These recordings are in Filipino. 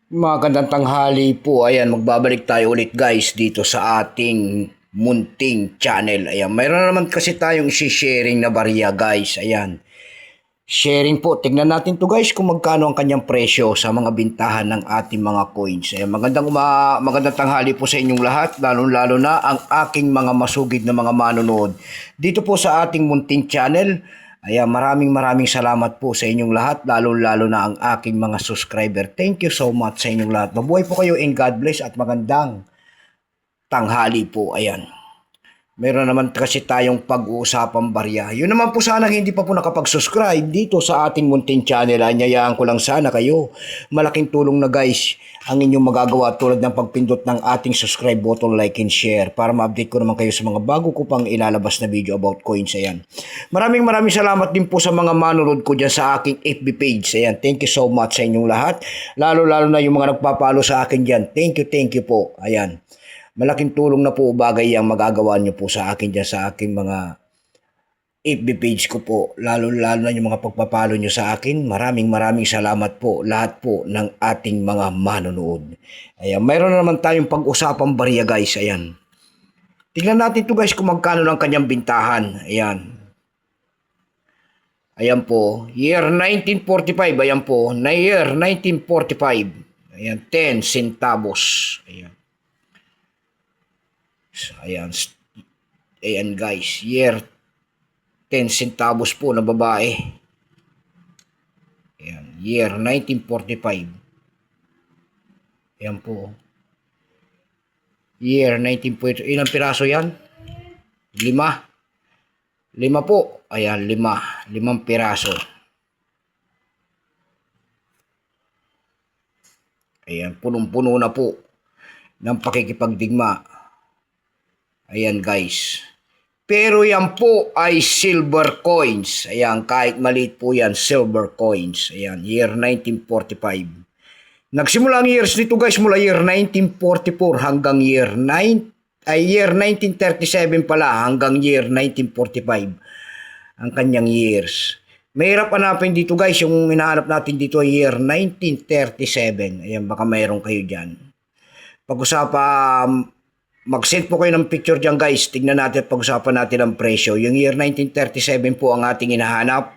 Magandang tanghali po. Ayan, magbabalik tayo ulit guys dito sa ating munting channel. Ayan, mayroon naman kasi tayong sharing na barya guys. Ayan, sharing po. Tignan natin to guys kung magkano ang kanyang presyo sa mga bintahan ng ating mga coins. Ayan, magandang tanghali po sa inyong lahat, lalo-lalo na ang aking mga masugid na mga manonood dito po sa ating munting channel. Ayan, maraming salamat po sa inyong lahat, lalo-lalo na ang aking mga subscriber. Thank you so much sa inyong lahat. Mabuhay po kayo and God bless at magandang tanghali po. Ayan. Meron naman kasi tayong pag-uusapang barya. Yun naman po sana hindi pa po nakapag-subscribe dito sa ating munting channel. Anyayaan ko lang sana kayo. Malaking tulong na guys ang inyong magagawa tulad ng pagpindot ng ating subscribe button, like and share para ma-update ko naman kayo sa mga bago ko pang ilalabas na video about coins. Ayan. Maraming salamat din po sa mga manonood ko dyan sa aking FB page. Ayan. Thank you so much sa inyong lahat. Lalo-lalo na yung mga nagpapalo sa akin dyan. Thank you po. Ayan. Malaking tulong na po bagay ang magagawa nyo po sa akin dyan sa aking mga FB page ko po. Lalo-lalo na yung mga pagpapalo nyo sa akin. Maraming salamat po lahat po ng ating mga manonood. Ayan, mayroon na naman tayong pag-usapang barya guys. Ayan. Tingnan natin to guys kung magkano ng kanyang bintahan. Ayan. Ayan po. Year 1945. Ayan po. Na year 1945. Ayan. 10 centavos. Ayan. Ayan. Ayan guys, year 10 centavos po na babae. Ayan, year 1945. Ayan po. Year 1940. Ilang piraso yan? 5. 5 po. Ayan, 5. 5 piraso. Ayan, punong-puno na po ng pakikipagdigma. Ayan guys. Pero yan po ay silver coins. Ayan, kahit maliit po yan, silver coins. Ayan, year 1945. Nagsimula ang years nito guys mula year 1944 hanggang year 1937 pala hanggang year 1945. Ang kanyang years. Mahirap hanapin dito guys, yung hinahanap natin dito ay year 1937. Ayan, baka mayroon kayo dyan. Pag-usapan, mag-send po kayo ng picture dyan guys. Tignan natin at pag-usapan natin ang presyo. Yung year 1937 po ang ating hinahanap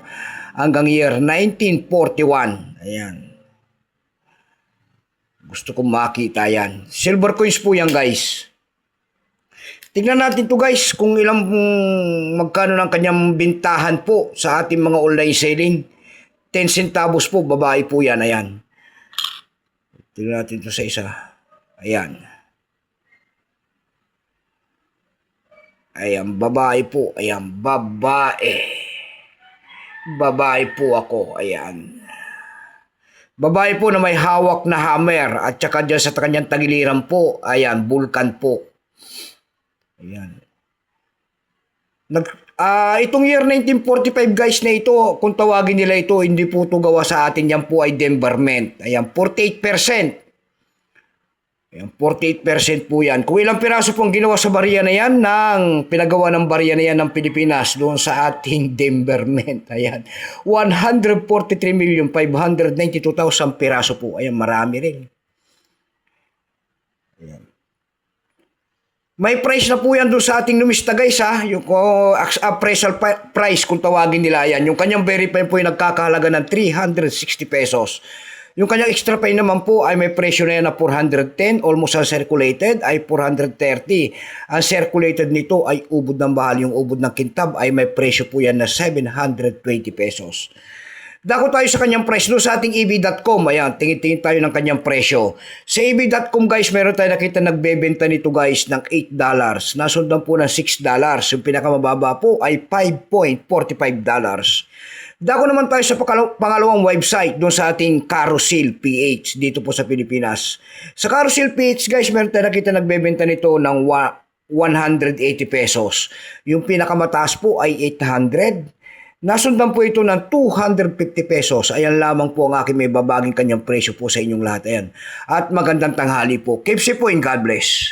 hanggang year 1941. Ayan. Gusto kong makita yan. Silver coins po yan guys. Tignan natin to guys kung magkano ng kanyang bintahan po sa ating mga online selling. 10 centavos po, babae po yan. Ayan. Tignan natin to sa isa. Ayan. Ayan, babae po. Ayan, babae. Babae po ako. Ayan. Babae po na may hawak na hammer at saka dyan sa kanyang tagiliran po. Ayan, vulcan po. Ayan. Itong year 1945 guys na ito, kung tawagin nila ito, hindi po ito gawa sa atin. Yan po ay Denver Mint. Ayan, 48%. Ayan, 48% po yan. Kung ilang piraso pong ginawa sa barya na yan, pinagawa ng barya na yan ng Pilipinas doon sa ating Denver Mint. Ayan, 143,592,000 piraso po. Ayan, marami rin. Ayan. May price na po yan doon sa ating numista guys ha. Yung appraisal price kung tawagin nila yan. Yung kanyang verify po yung nagkakahalaga ng 360 pesos. Yung kanyang extra pay naman po ay may presyo na yan na 410. Almost uncirculated ay 430. Ang circulated nito ay ubod ng bahal. Yung ubod ng kintab ay may presyo po yan na 720 pesos. Dako tayo sa kanyang price doon sa ating ev.com. Ayan, tingin-tingin tayo ng kanyang presyo. Sa ev.com guys, meron tayo nakita nagbebenta nito guys ng $8. Nasundan po ng $6. Yung pinakamababa po ay $5.45. Dako naman tayo sa pangalawang website doon sa ating Carousel PH dito po sa Pilipinas. Sa Carousel PH guys, meron tayo nakita nagbebenta nito ng 180 pesos. Yung pinakamataas po ay 800. Nasundan po ito ng 250 pesos. Ayan lamang po ang aking may babaging kanyang presyo po sa inyong lahat. Ayan. At magandang tanghali po. Keep safe po and God bless.